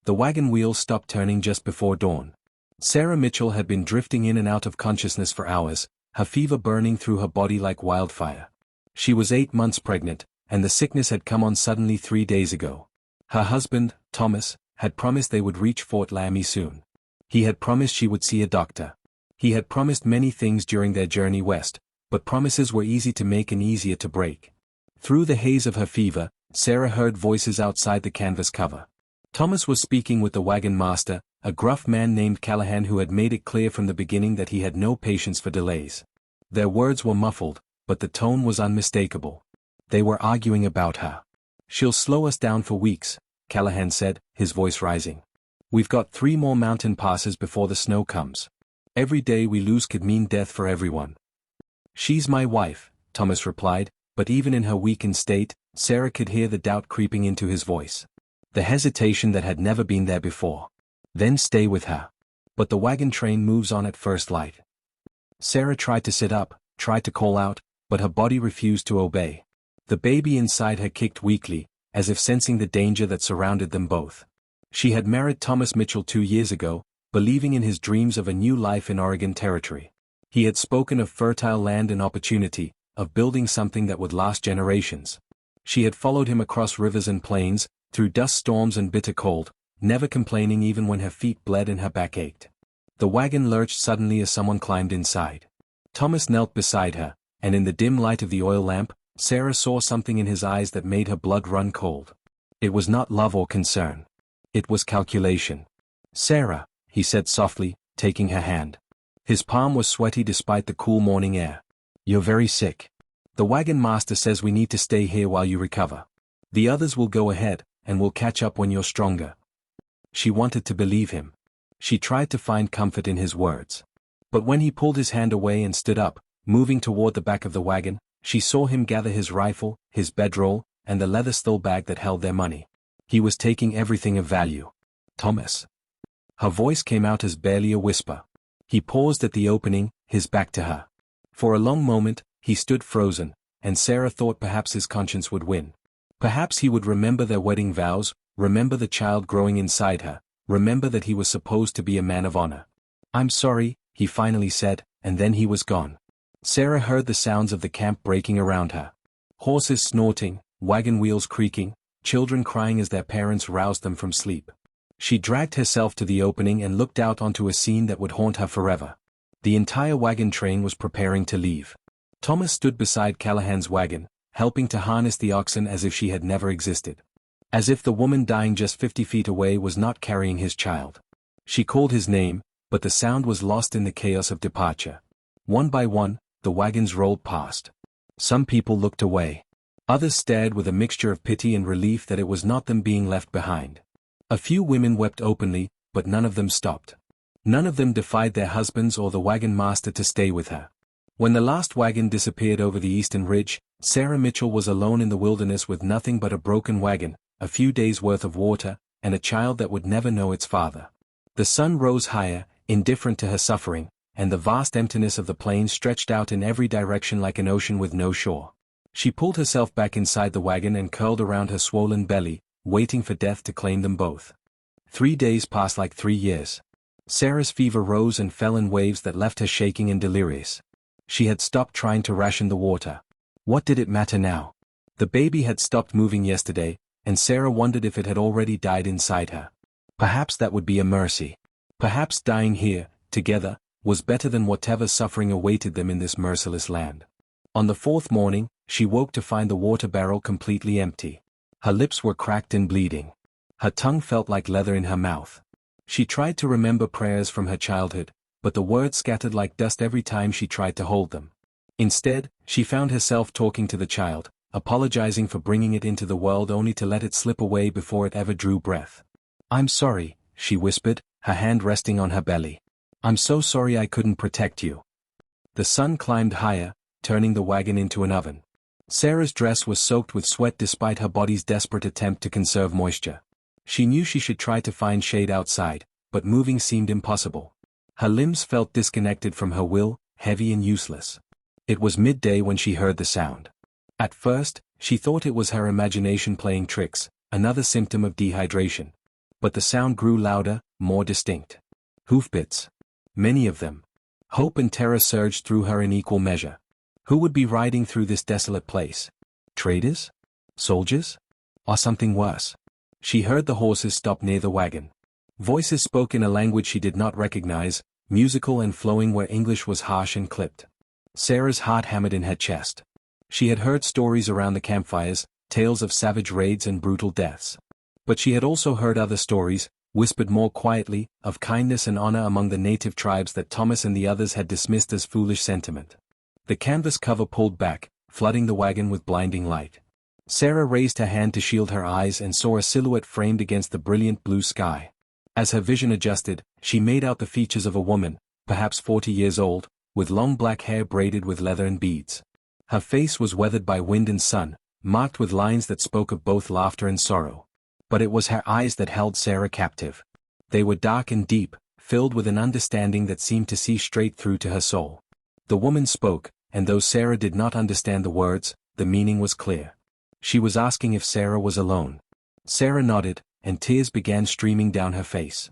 The wagon wheels stopped turning just before dawn. Sarah Mitchell had been drifting in and out of consciousness for hours, her fever burning through her body like wildfire. She was 8 months pregnant, and the sickness had come on suddenly 3 days ago. Her husband, Thomas, had promised they would reach Fort Laramie soon. He had promised she would see a doctor. He had promised many things during their journey west, but promises were easy to make and easier to break. Through the haze of her fever, Sarah heard voices outside the canvas cover. Thomas was speaking with the wagon master, a gruff man named Callahan who had made it clear from the beginning that he had no patience for delays. Their words were muffled, but the tone was unmistakable. They were arguing about her. "She'll slow us down for weeks," Callahan said, his voice rising. "We've got 3 more mountain passes before the snow comes. Every day we lose could mean death for everyone." "She's my wife," Thomas replied, but even in her weakened state, Sarah could hear the doubt creeping into his voice. The hesitation that had never been there before. "Then stay with her. But the wagon train moves on at first light." Sarah tried to sit up, tried to call out, but her body refused to obey. The baby inside her kicked weakly, as if sensing the danger that surrounded them both. She had married Thomas Mitchell 2 years ago, believing in his dreams of a new life in Oregon Territory. He had spoken of fertile land and opportunity, of building something that would last generations. She had followed him across rivers and plains, through dust storms and bitter cold, never complaining even when her feet bled and her back ached. The wagon lurched suddenly as someone climbed inside. Thomas knelt beside her, and in the dim light of the oil lamp, Sarah saw something in his eyes that made her blood run cold. It was not love or concern. It was calculation. "Sarah," he said softly, taking her hand. His palm was sweaty despite the cool morning air. "You're very sick. The wagon master says we need to stay here while you recover. The others will go ahead, and we'll catch up when you're stronger." She wanted to believe him. She tried to find comfort in his words. But when he pulled his hand away and stood up, moving toward the back of the wagon, she saw him gather his rifle, his bedroll, and the leather stole bag that held their money. He was taking everything of value. "Thomas." Her voice came out as barely a whisper. He paused at the opening, his back to her. For a long moment, he stood frozen, and Sarah thought perhaps his conscience would win. Perhaps he would remember their wedding vows, remember the child growing inside her, remember that he was supposed to be a man of honor. "I'm sorry," he finally said, and then he was gone. Sarah heard the sounds of the camp breaking around her. Horses snorting, wagon wheels creaking, children crying as their parents roused them from sleep. She dragged herself to the opening and looked out onto a scene that would haunt her forever. The entire wagon train was preparing to leave. Thomas stood beside Callahan's wagon, helping to harness the oxen as if she had never existed. As if the woman dying just 50 feet away was not carrying his child. She called his name, but the sound was lost in the chaos of departure. One by one, the wagons rolled past. Some people looked away. Others stared with a mixture of pity and relief that it was not them being left behind. A few women wept openly, but none of them stopped. None of them defied their husbands or the wagon master to stay with her. When the last wagon disappeared over the eastern ridge, Sarah Mitchell was alone in the wilderness with nothing but a broken wagon, a few days' worth of water, and a child that would never know its father. The sun rose higher, indifferent to her suffering, and the vast emptiness of the plain stretched out in every direction like an ocean with no shore. She pulled herself back inside the wagon and curled around her swollen belly, waiting for death to claim them both. 3 days passed like 3 years. Sarah's fever rose and fell in waves that left her shaking and delirious. She had stopped trying to ration the water. What did it matter now? The baby had stopped moving yesterday, and Sarah wondered if it had already died inside her. Perhaps that would be a mercy. Perhaps dying here, together, was better than whatever suffering awaited them in this merciless land. On the 4th morning, she woke to find the water barrel completely empty. Her lips were cracked and bleeding. Her tongue felt like leather in her mouth. She tried to remember prayers from her childhood, but the words scattered like dust every time she tried to hold them. Instead, she found herself talking to the child, apologizing for bringing it into the world only to let it slip away before it ever drew breath. "I'm sorry," she whispered, her hand resting on her belly. "I'm so sorry I couldn't protect you." The sun climbed higher, turning the wagon into an oven. Sarah's dress was soaked with sweat despite her body's desperate attempt to conserve moisture. She knew she should try to find shade outside, but moving seemed impossible. Her limbs felt disconnected from her will, heavy and useless. It was midday when she heard the sound. At first, she thought it was her imagination playing tricks, another symptom of dehydration. But the sound grew louder, more distinct. Hoofbeats. Many of them. Hope and terror surged through her in equal measure. Who would be riding through this desolate place? Traders? Soldiers? Or something worse? She heard the horses stop near the wagon. Voices spoke in a language she did not recognize, musical and flowing where English was harsh and clipped. Sarah's heart hammered in her chest. She had heard stories around the campfires, tales of savage raids and brutal deaths. But she had also heard other stories, whispered more quietly, of kindness and honor among the native tribes that Thomas and the others had dismissed as foolish sentiment. The canvas cover pulled back, flooding the wagon with blinding light. Sarah raised her hand to shield her eyes and saw a silhouette framed against the brilliant blue sky. As her vision adjusted, she made out the features of a woman, perhaps 40 years old, with long black hair braided with leather and beads. Her face was weathered by wind and sun, marked with lines that spoke of both laughter and sorrow. But it was her eyes that held Sarah captive. They were dark and deep, filled with an understanding that seemed to see straight through to her soul. The woman spoke, and though Sarah did not understand the words, the meaning was clear. She was asking if Sarah was alone. Sarah nodded, and tears began streaming down her face.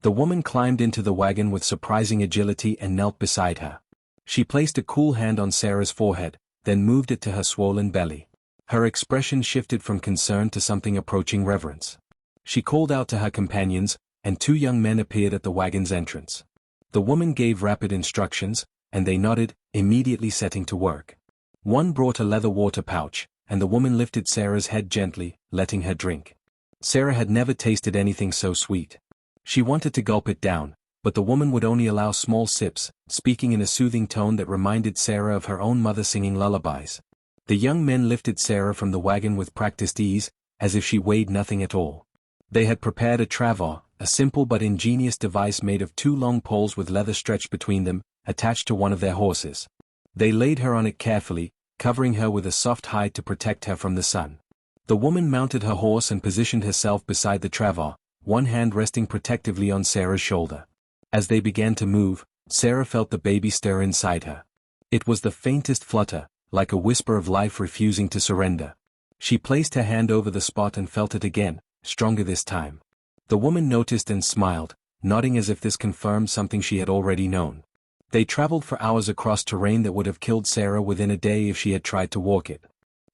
The woman climbed into the wagon with surprising agility and knelt beside her. She placed a cool hand on Sarah's forehead, then moved it to her swollen belly. Her expression shifted from concern to something approaching reverence. She called out to her companions, and 2 young men appeared at the wagon's entrance. The woman gave rapid instructions, and they nodded, immediately setting to work. One brought a leather water pouch, and the woman lifted Sarah's head gently, letting her drink. Sarah had never tasted anything so sweet. She wanted to gulp it down, but the woman would only allow small sips, speaking in a soothing tone that reminded Sarah of her own mother singing lullabies. The young men lifted Sarah from the wagon with practiced ease, as if she weighed nothing at all. They had prepared a travois, a simple but ingenious device made of 2 long poles with leather stretched between them, attached to one of their horses. They laid her on it carefully, covering her with a soft hide to protect her from the sun. The woman mounted her horse and positioned herself beside the travois, one hand resting protectively on Sarah's shoulder. As they began to move, Sarah felt the baby stir inside her. It was the faintest flutter, like a whisper of life refusing to surrender. She placed her hand over the spot and felt it again, stronger this time. The woman noticed and smiled, nodding as if this confirmed something she had already known. They traveled for hours across terrain that would have killed Sarah within a day if she had tried to walk it.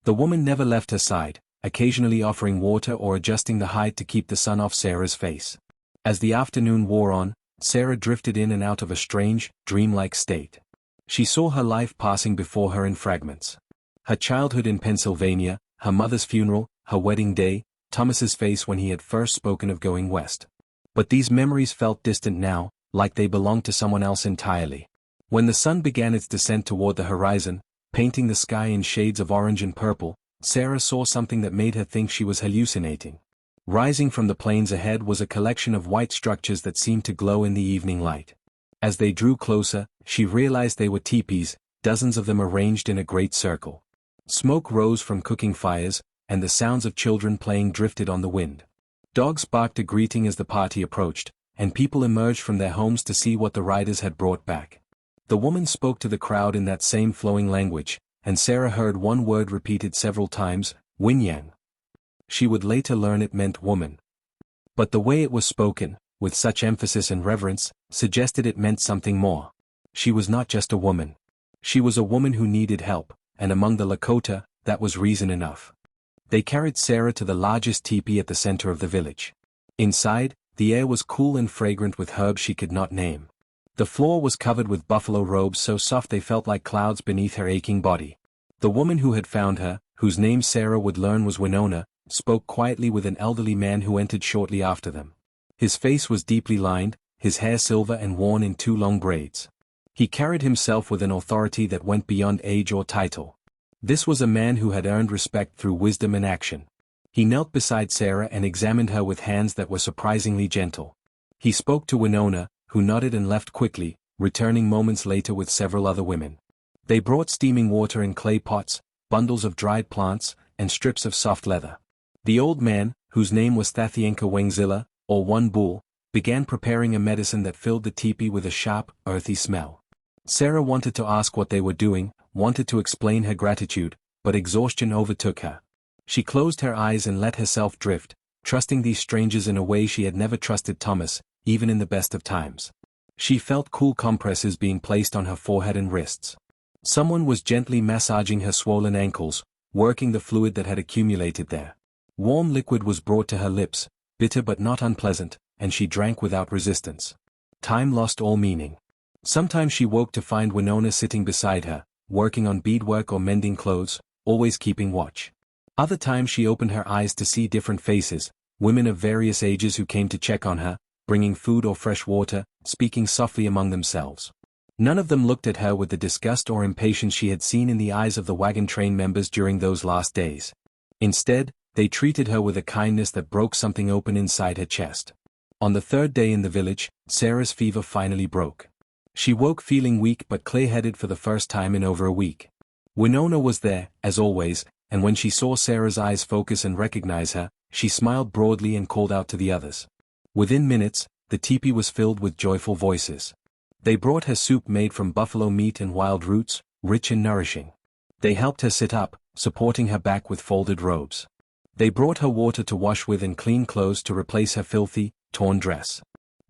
The woman never left her side, occasionally offering water or adjusting the hide to keep the sun off Sarah's face. As the afternoon wore on, Sarah drifted in and out of a strange, dreamlike state. She saw her life passing before her in fragments. Her childhood in Pennsylvania, her mother's funeral, her wedding day, Thomas's face when he had first spoken of going west. But these memories felt distant now, like they belonged to someone else entirely. When the sun began its descent toward the horizon, painting the sky in shades of orange and purple, Sarah saw something that made her think she was hallucinating. Rising from the plains ahead was a collection of white structures that seemed to glow in the evening light. As they drew closer, she realized they were teepees, dozens of them arranged in a great circle. Smoke rose from cooking fires, and the sounds of children playing drifted on the wind. Dogs barked a greeting as the party approached, and people emerged from their homes to see what the riders had brought back. The woman spoke to the crowd in that same flowing language, and Sarah heard one word repeated several times, Winyang. She would later learn it meant woman. But the way it was spoken, with such emphasis and reverence, suggested it meant something more. She was not just a woman. She was a woman who needed help, and among the Lakota, that was reason enough. They carried Sarah to the largest teepee at the center of the village. Inside, the air was cool and fragrant with herbs she could not name. The floor was covered with buffalo robes so soft they felt like clouds beneath her aching body. The woman who had found her, whose name Sarah would learn was Winona, spoke quietly with an elderly man who entered shortly after them. His face was deeply lined, his hair silver and worn in 2 long braids. He carried himself with an authority that went beyond age or title. This was a man who had earned respect through wisdom and action. He knelt beside Sarah and examined her with hands that were surprisingly gentle. He spoke to Winona, who nodded and left quickly, returning moments later with several other women. They brought steaming water in clay pots, bundles of dried plants, and strips of soft leather. The old man, whose name was Thathienka Wengzilla, or One Bull, began preparing a medicine that filled the teepee with a sharp, earthy smell. Sarah wanted to ask what they were doing, wanted to explain her gratitude, but exhaustion overtook her. She closed her eyes and let herself drift, trusting these strangers in a way she had never trusted Thomas, even in the best of times. She felt cool compresses being placed on her forehead and wrists. Someone was gently massaging her swollen ankles, working the fluid that had accumulated there. Warm liquid was brought to her lips, bitter but not unpleasant, and she drank without resistance. Time lost all meaning. Sometimes she woke to find Winona sitting beside her, working on beadwork or mending clothes, always keeping watch. Other times she opened her eyes to see different faces, women of various ages who came to check on her, bringing food or fresh water, speaking softly among themselves. None of them looked at her with the disgust or impatience she had seen in the eyes of the wagon train members during those last days. Instead, they treated her with a kindness that broke something open inside her chest. On the third day in the village, Sarah's fever finally broke. She woke feeling weak but clear-headed for the first time in over a week. Winona was there, as always, and when she saw Sarah's eyes focus and recognize her, she smiled broadly and called out to the others. Within minutes, the teepee was filled with joyful voices. They brought her soup made from buffalo meat and wild roots, rich and nourishing. They helped her sit up, supporting her back with folded robes. They brought her water to wash with and clean clothes to replace her filthy, torn dress.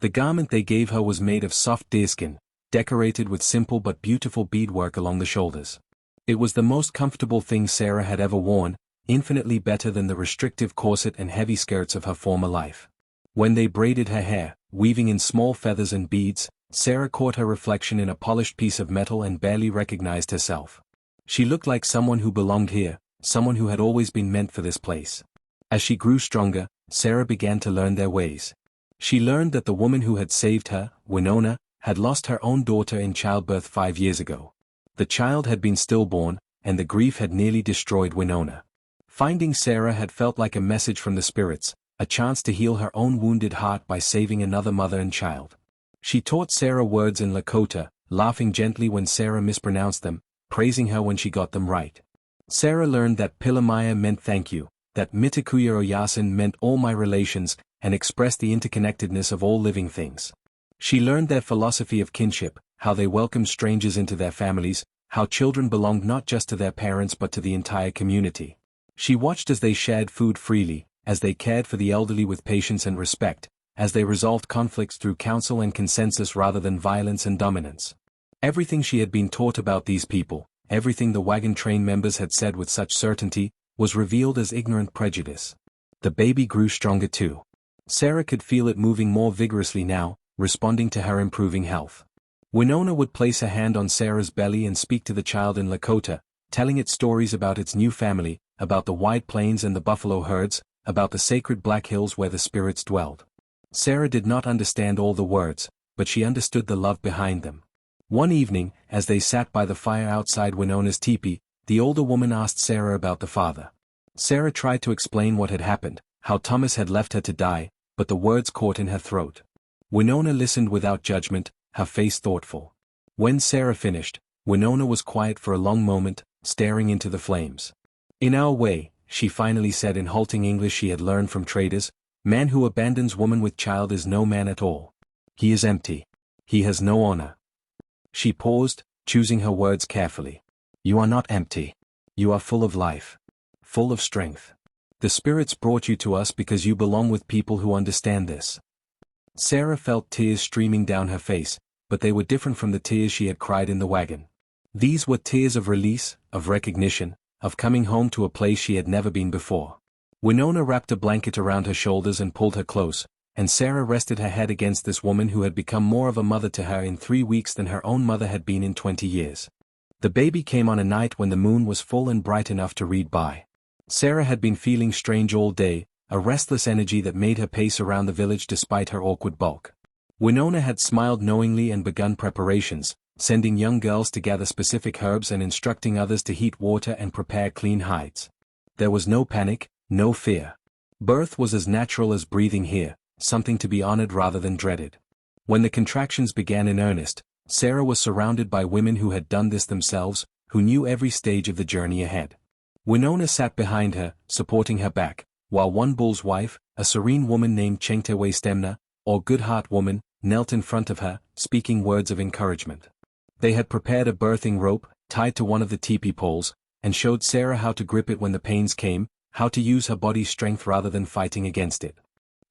The garment they gave her was made of soft deerskin, decorated with simple but beautiful beadwork along the shoulders. It was the most comfortable thing Sarah had ever worn, infinitely better than the restrictive corset and heavy skirts of her former life. When they braided her hair, weaving in small feathers and beads, Sarah caught her reflection in a polished piece of metal and barely recognized herself. She looked like someone who belonged here, someone who had always been meant for this place. As she grew stronger, Sarah began to learn their ways. She learned that the woman who had saved her, Winona, had lost her own daughter in childbirth 5 years ago. The child had been stillborn, and the grief had nearly destroyed Winona. Finding Sarah had felt like a message from the spirits, a chance to heal her own wounded heart by saving another mother and child. She taught Sarah words in Lakota, laughing gently when Sarah mispronounced them, praising her when she got them right. Sarah learned that Pilamaya meant thank you, that Mitakuya Oyasin meant all my relations, and expressed the interconnectedness of all living things. She learned their philosophy of kinship, how they welcomed strangers into their families, how children belonged not just to their parents but to the entire community. She watched as they shared food freely, as they cared for the elderly with patience and respect, as they resolved conflicts through counsel and consensus rather than violence and dominance. Everything she had been taught about these people, everything the wagon train members had said with such certainty, was revealed as ignorant prejudice. The baby grew stronger too. Sarah could feel it moving more vigorously now, responding to her improving health. Winona would place a hand on Sarah's belly and speak to the child in Lakota, telling it stories about its new family, about the wide plains and the buffalo herds, about the sacred Black Hills where the spirits dwelled. Sarah did not understand all the words, but she understood the love behind them. One evening, as they sat by the fire outside Winona's teepee, the older woman asked Sarah about the father. Sarah tried to explain what had happened, how Thomas had left her to die, but the words caught in her throat. Winona listened without judgment, her face thoughtful. When Sarah finished, Winona was quiet for a long moment, staring into the flames. In our way, she finally said in halting English she had learned from traders, man who abandons woman with child is no man at all. He is empty. He has no honor. She paused, choosing her words carefully. You are not empty. You are full of life. Full of strength. The spirits brought you to us because you belong with people who understand this. Sarah felt tears streaming down her face, but they were different from the tears she had cried in the wagon. These were tears of release, of recognition, of coming home to a place she had never been before. Winona wrapped a blanket around her shoulders and pulled her close, and Sarah rested her head against this woman who had become more of a mother to her in 3 weeks than her own mother had been in 20 years. The baby came on a night when the moon was full and bright enough to read by. Sarah had been feeling strange all day, a restless energy that made her pace around the village despite her awkward bulk. Winona had smiled knowingly and begun preparations, sending young girls to gather specific herbs and instructing others to heat water and prepare clean hides. There was no panic, no fear. Birth was as natural as breathing here, something to be honored rather than dreaded. When the contractions began in earnest, Sarah was surrounded by women who had done this themselves, who knew every stage of the journey ahead. Winona sat behind her, supporting her back, while one bull's wife, a serene woman named Chengtewe Stemna, or Good Heart Woman, knelt in front of her, speaking words of encouragement. They had prepared a birthing rope, tied to one of the teepee poles, and showed Sarah how to grip it when the pains came, how to use her body's strength rather than fighting against it.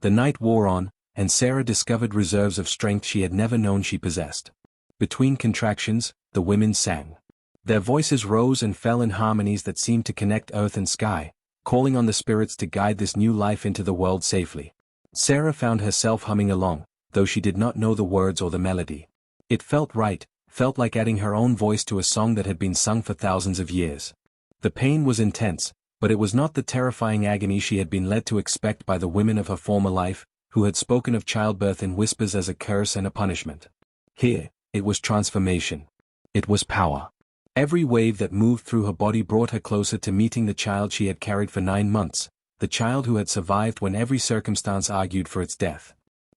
The night wore on, and Sarah discovered reserves of strength she had never known she possessed. Between contractions, the women sang. Their voices rose and fell in harmonies that seemed to connect earth and sky, calling on the spirits to guide this new life into the world safely. Sarah found herself humming along, though she did not know the words or the melody. It felt right, felt like adding her own voice to a song that had been sung for thousands of years. The pain was intense, but it was not the terrifying agony she had been led to expect by the women of her former life, who had spoken of childbirth in whispers as a curse and a punishment. Here, it was transformation. It was power. Every wave that moved through her body brought her closer to meeting the child she had carried for 9 months, the child who had survived when every circumstance argued for its death.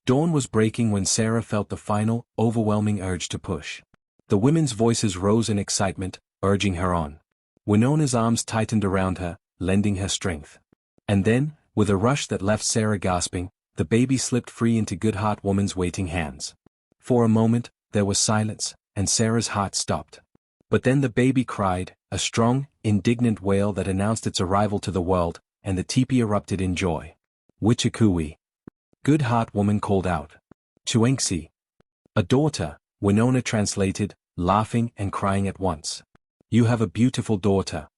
Dawn was breaking when Sarah felt the final, overwhelming urge to push. The women's voices rose in excitement, urging her on. Winona's arms tightened around her, lending her strength. And then, with a rush that left Sarah gasping, the baby slipped free into Goodheart Woman's waiting hands. For a moment, there was silence, and Sarah's heart stopped. But then the baby cried, a strong, indignant wail that announced its arrival to the world, and the teepee erupted in joy. Wichikui. Goodheart Woman called out. Chuenxi. A daughter, Winona translated, laughing and crying at once. You have a beautiful daughter.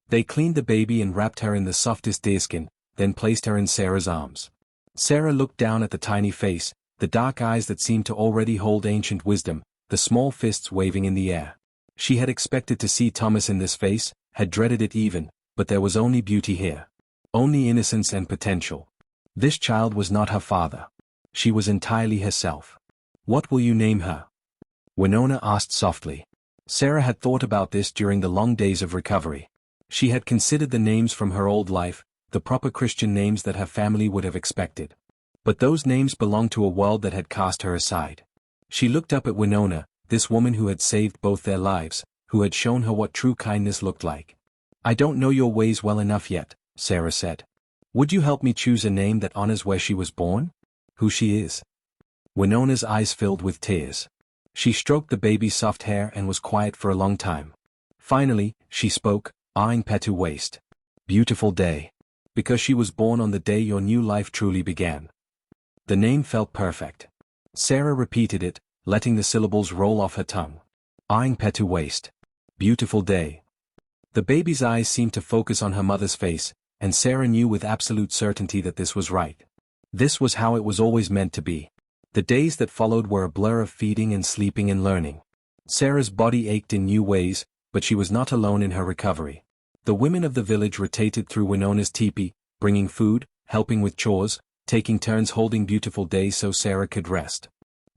They cleaned the baby and wrapped her in the softest deerskin, then placed her in Sarah's arms. Sarah looked down at the tiny face, the dark eyes that seemed to already hold ancient wisdom, the small fists waving in the air. She had expected to see Thomas in this face, had dreaded it even, but there was only beauty here. Only innocence and potential. This child was not her father. She was entirely herself. What will you name her? Winona asked softly. Sarah had thought about this during the long days of recovery. She had considered the names from her old life, the proper Christian names that her family would have expected. But those names belonged to a world that had cast her aside. She looked up at Winona, this woman who had saved both their lives, who had shown her what true kindness looked like. I don't know your ways well enough yet, Sarah said. Would you help me choose a name that honors where she was born? Who she is? Winona's eyes filled with tears. She stroked the baby's soft hair and was quiet for a long time. Finally, she spoke, eyeing Petu waist. Beautiful day. Because she was born on the day your new life truly began. The name felt perfect. Sarah repeated it, letting the syllables roll off her tongue. Eyeing Petu waist. Beautiful day. The baby's eyes seemed to focus on her mother's face, and Sarah knew with absolute certainty that this was right. This was how it was always meant to be. The days that followed were a blur of feeding and sleeping and learning. Sarah's body ached in new ways, but she was not alone in her recovery. The women of the village rotated through Winona's teepee, bringing food, helping with chores, taking turns holding Beautiful Day so Sarah could rest.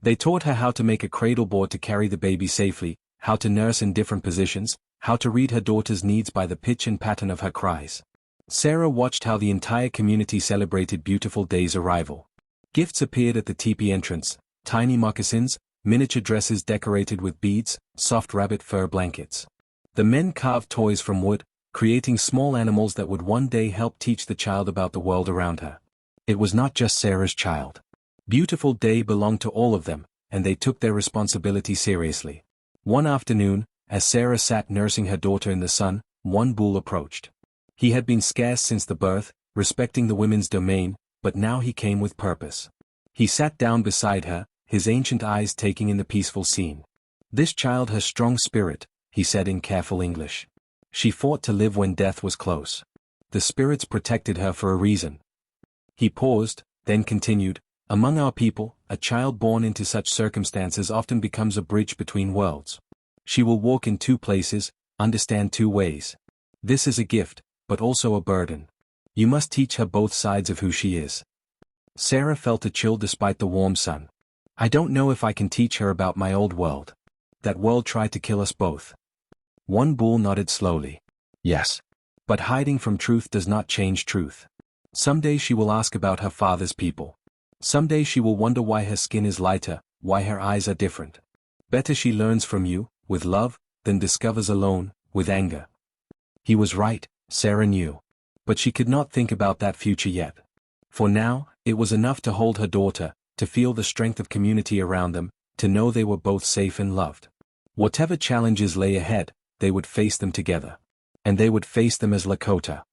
They taught her how to make a cradle board to carry the baby safely, how to nurse in different positions, how to read her daughter's needs by the pitch and pattern of her cries. Sarah watched how the entire community celebrated Beautiful Day's arrival. Gifts appeared at the teepee entrance, tiny moccasins, miniature dresses decorated with beads, soft rabbit fur blankets. The men carved toys from wood, creating small animals that would one day help teach the child about the world around her. It was not just Sarah's child. Beautiful Day belonged to all of them, and they took their responsibility seriously. One afternoon, as Sarah sat nursing her daughter in the sun, one bull approached. He had been scarce since the birth, respecting the women's domain, but now he came with purpose. He sat down beside her, his ancient eyes taking in the peaceful scene. This child has strong spirit, he said in careful English. She fought to live when death was close. The spirits protected her for a reason. He paused, then continued, among our people, a child born into such circumstances often becomes a bridge between worlds. She will walk in 2 places, understand 2 ways. This is a gift, but also a burden. You must teach her both sides of who she is. Sarah felt a chill despite the warm sun. I don't know if I can teach her about my old world. That world tried to kill us both. One bull nodded slowly. Yes. But hiding from truth does not change truth. Someday she will ask about her father's people. Someday she will wonder why her skin is lighter, why her eyes are different. Better she learns from you, with love, than discovers alone, with anger. He was right, Sarah knew. But she could not think about that future yet. For now, it was enough to hold her daughter, to feel the strength of community around them, to know they were both safe and loved. Whatever challenges lay ahead, they would face them together. And they would face them as Lakota.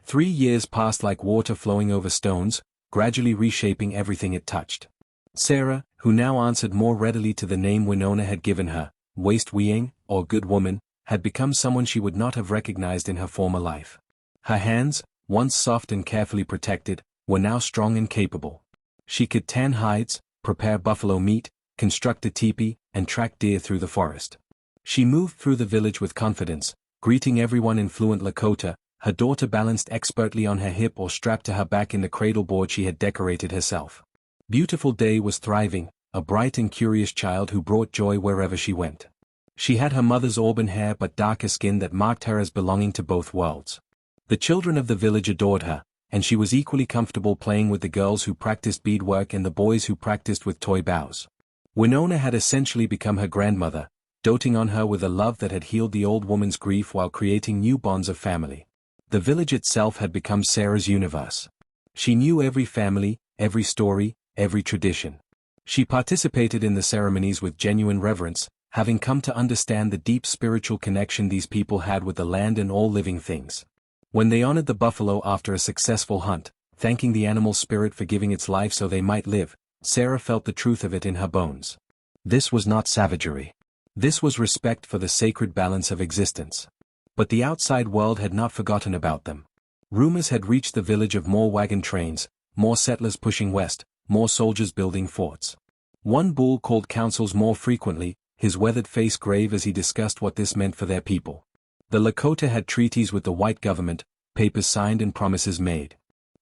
3 years passed like water flowing over stones, gradually reshaping everything it touched. Sarah, who now answered more readily to the name Winona had given her, Waste Weeing, or Good Woman, had become someone she would not have recognized in her former life. Her hands, once soft and carefully protected, were now strong and capable. She could tan hides, prepare buffalo meat, construct a teepee, and track deer through the forest. She moved through the village with confidence, greeting everyone in fluent Lakota, her daughter balanced expertly on her hip or strapped to her back in the cradle board she had decorated herself. Beautiful Day was thriving, a bright and curious child who brought joy wherever she went. She had her mother's auburn hair but darker skin that marked her as belonging to both worlds. The children of the village adored her, and she was equally comfortable playing with the girls who practiced beadwork and the boys who practiced with toy bows. Winona had essentially become her grandmother, doting on her with a love that had healed the old woman's grief while creating new bonds of family. The village itself had become Sarah's universe. She knew every family, every story, every tradition. She participated in the ceremonies with genuine reverence, having come to understand the deep spiritual connection these people had with the land and all living things. When they honored the buffalo after a successful hunt, thanking the animal spirit for giving its life so they might live, Sarah felt the truth of it in her bones. This was not savagery. This was respect for the sacred balance of existence. But the outside world had not forgotten about them. Rumors had reached the village of more wagon trains, more settlers pushing west, more soldiers building forts. One bull called councils more frequently, his weathered face grave as he discussed what this meant for their people. The Lakota had treaties with the white government, papers signed and promises made.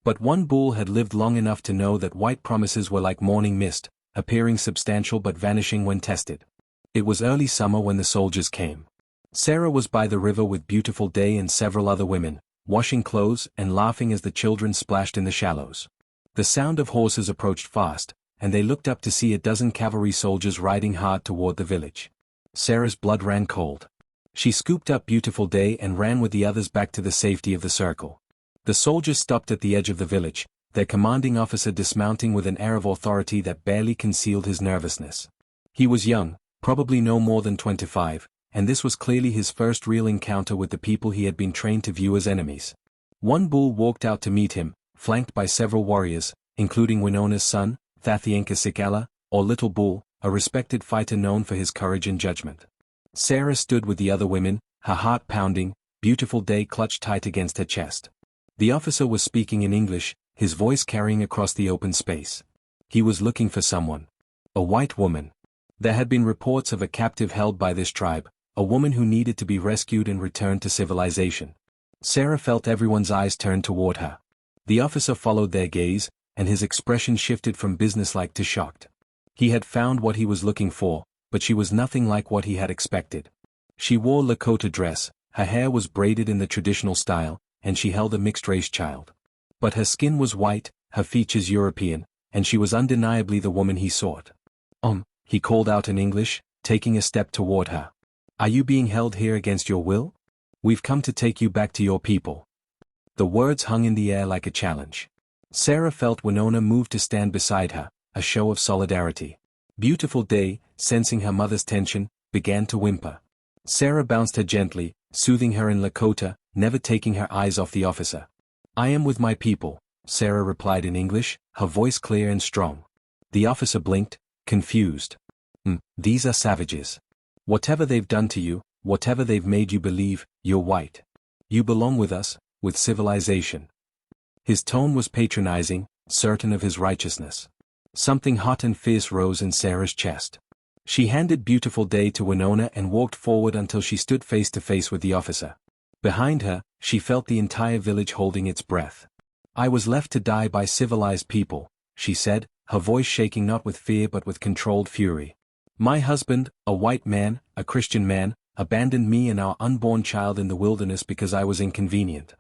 But one bull had lived long enough to know that white promises were like morning mist, appearing substantial but vanishing when tested. It was early summer when the soldiers came. Sarah was by the river with Beautiful Day and several other women, washing clothes and laughing as the children splashed in the shallows. The sound of horses approached fast, and they looked up to see a dozen cavalry soldiers riding hard toward the village. Sarah's blood ran cold. She scooped up Beautiful Day and ran with the others back to the safety of the circle. The soldiers stopped at the edge of the village, their commanding officer dismounting with an air of authority that barely concealed his nervousness. He was young, probably no more than 25, and this was clearly his first real encounter with the people he had been trained to view as enemies. One bull walked out to meet him, flanked by several warriors, including Winona's son, Thathienka Sikala, or Little Bull, a respected fighter known for his courage and judgment. Sarah stood with the other women, her heart pounding, Beautiful Day clutched tight against her chest. The officer was speaking in English, his voice carrying across the open space. He was looking for someone. A white woman. There had been reports of a captive held by this tribe, a woman who needed to be rescued and returned to civilization. Sarah felt everyone's eyes turned toward her. The officer followed their gaze, and his expression shifted from businesslike to shocked. He had found what he was looking for, but she was nothing like what he had expected. She wore Lakota dress, her hair was braided in the traditional style, and she held a mixed-race child. But her skin was white, her features European, and she was undeniably the woman he sought. He called out in English, taking a step toward her. Are you being held here against your will? We've come to take you back to your people. The words hung in the air like a challenge. Sarah felt Winona move to stand beside her, a show of solidarity. Beautiful Day, sensing her mother's tension, began to whimper. Sarah bounced her gently, soothing her in Lakota, never taking her eyes off the officer. I am with my people, Sarah replied in English, her voice clear and strong. The officer blinked, confused. These are savages. Whatever they've done to you, whatever they've made you believe, you're white. You belong with us, with civilization. His tone was patronizing, certain of his righteousness. Something hot and fierce rose in Sarah's chest. She handed Beautiful Day to Winona and walked forward until she stood face to face with the officer. Behind her, she felt the entire village holding its breath. I was left to die by civilized people, she said, her voice shaking not with fear but with controlled fury. My husband, a white man, a Christian man, abandoned me and our unborn child in the wilderness because I was inconvenient.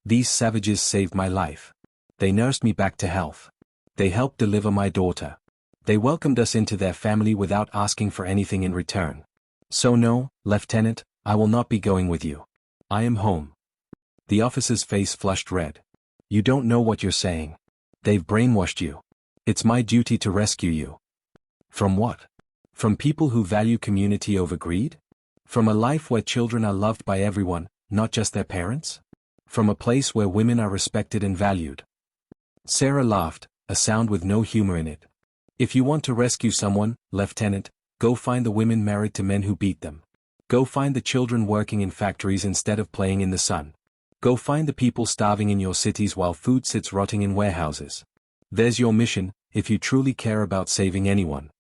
These savages saved my life. They nursed me back to health. They helped deliver my daughter. They welcomed us into their family without asking for anything in return. So no, Lieutenant, I will not be going with you. I am home. The officer's face flushed red. You don't know what you're saying. They've brainwashed you. It's my duty to rescue you. From what? From people who value community over greed? From a life where children are loved by everyone, not just their parents? From a place where women are respected and valued. Sarah laughed, a sound with no humor in it. If you want to rescue someone, Lieutenant, go find the women married to men who beat them. Go find the children working in factories instead of playing in the sun. Go find the people starving in your cities while food sits rotting in warehouses. There's your mission, if you truly care about saving anyone.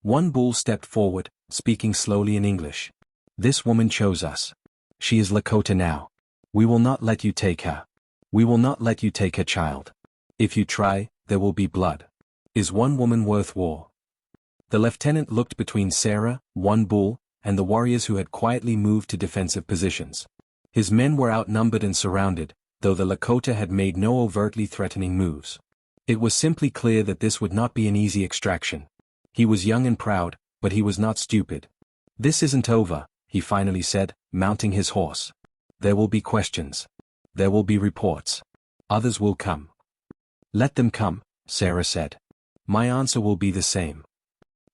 One bull stepped forward, speaking slowly in English. This woman chose us. She is Lakota now. We will not let you take her. We will not let you take her child. If you try, there will be blood. Is one woman worth war? The lieutenant looked between Sarah, one bull, and the warriors who had quietly moved to defensive positions. His men were outnumbered and surrounded, though the Lakota had made no overtly threatening moves. It was simply clear that this would not be an easy extraction. He was young and proud, but he was not stupid. This isn't over, he finally said, mounting his horse. There will be questions. There will be reports. Others will come. Let them come, Sarah said. My answer will be the same.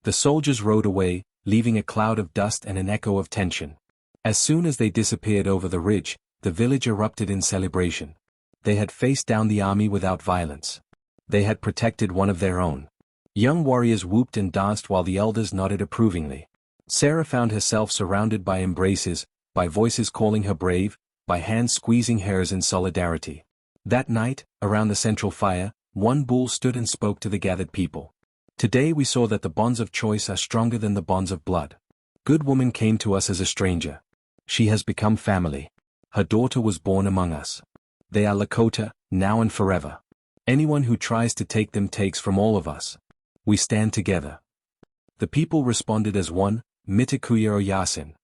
The soldiers rode away, leaving a cloud of dust and an echo of tension. As soon as they disappeared over the ridge, the village erupted in celebration. They had faced down the army without violence. They had protected one of their own. Young warriors whooped and danced while the elders nodded approvingly. Sarah found herself surrounded by embraces, by voices calling her brave, by hands squeezing hers in solidarity. That night, around the central fire, one bull stood and spoke to the gathered people. Today we saw that the bonds of choice are stronger than the bonds of blood. Good woman came to us as a stranger. She has become family. Her daughter was born among us. They are Lakota, now and forever. Anyone who tries to take them takes from all of us. We stand together. The people responded as one, Mitakuya o Yasin.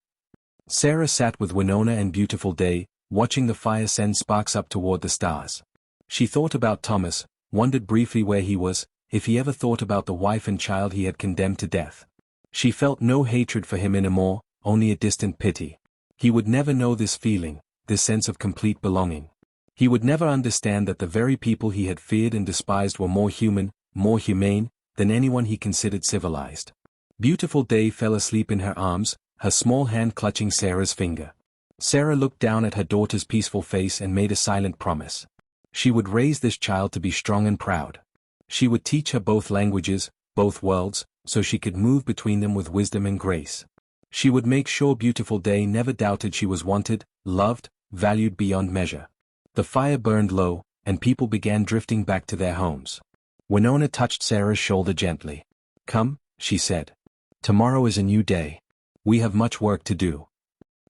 Sarah sat with Winona and Beautiful Day, watching the fire send sparks up toward the stars. She thought about Thomas, wondered briefly where he was, if he ever thought about the wife and child he had condemned to death. She felt no hatred for him anymore, only a distant pity. He would never know this feeling, this sense of complete belonging. He would never understand that the very people he had feared and despised were more human, more humane, than anyone he considered civilized. Beautiful Day fell asleep in her arms, her small hand clutching Sarah's finger. Sarah looked down at her daughter's peaceful face and made a silent promise. She would raise this child to be strong and proud. She would teach her both languages, both worlds, so she could move between them with wisdom and grace. She would make sure Beautiful Day never doubted she was wanted, loved, valued beyond measure. The fire burned low, and people began drifting back to their homes. Winona touched Sarah's shoulder gently. Come, she said. Tomorrow is a new day. We have much work to do.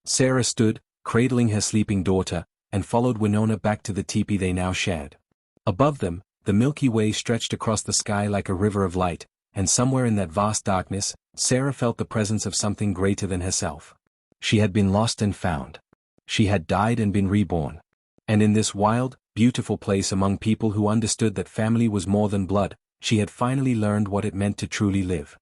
Sarah stood, cradling her sleeping daughter, and followed Winona back to the teepee they now shared. Above them, the Milky Way stretched across the sky like a river of light, and somewhere in that vast darkness, Sarah felt the presence of something greater than herself. She had been lost and found. She had died and been reborn. And in this wild, beautiful place among people who understood that family was more than blood, she had finally learned what it meant to truly live.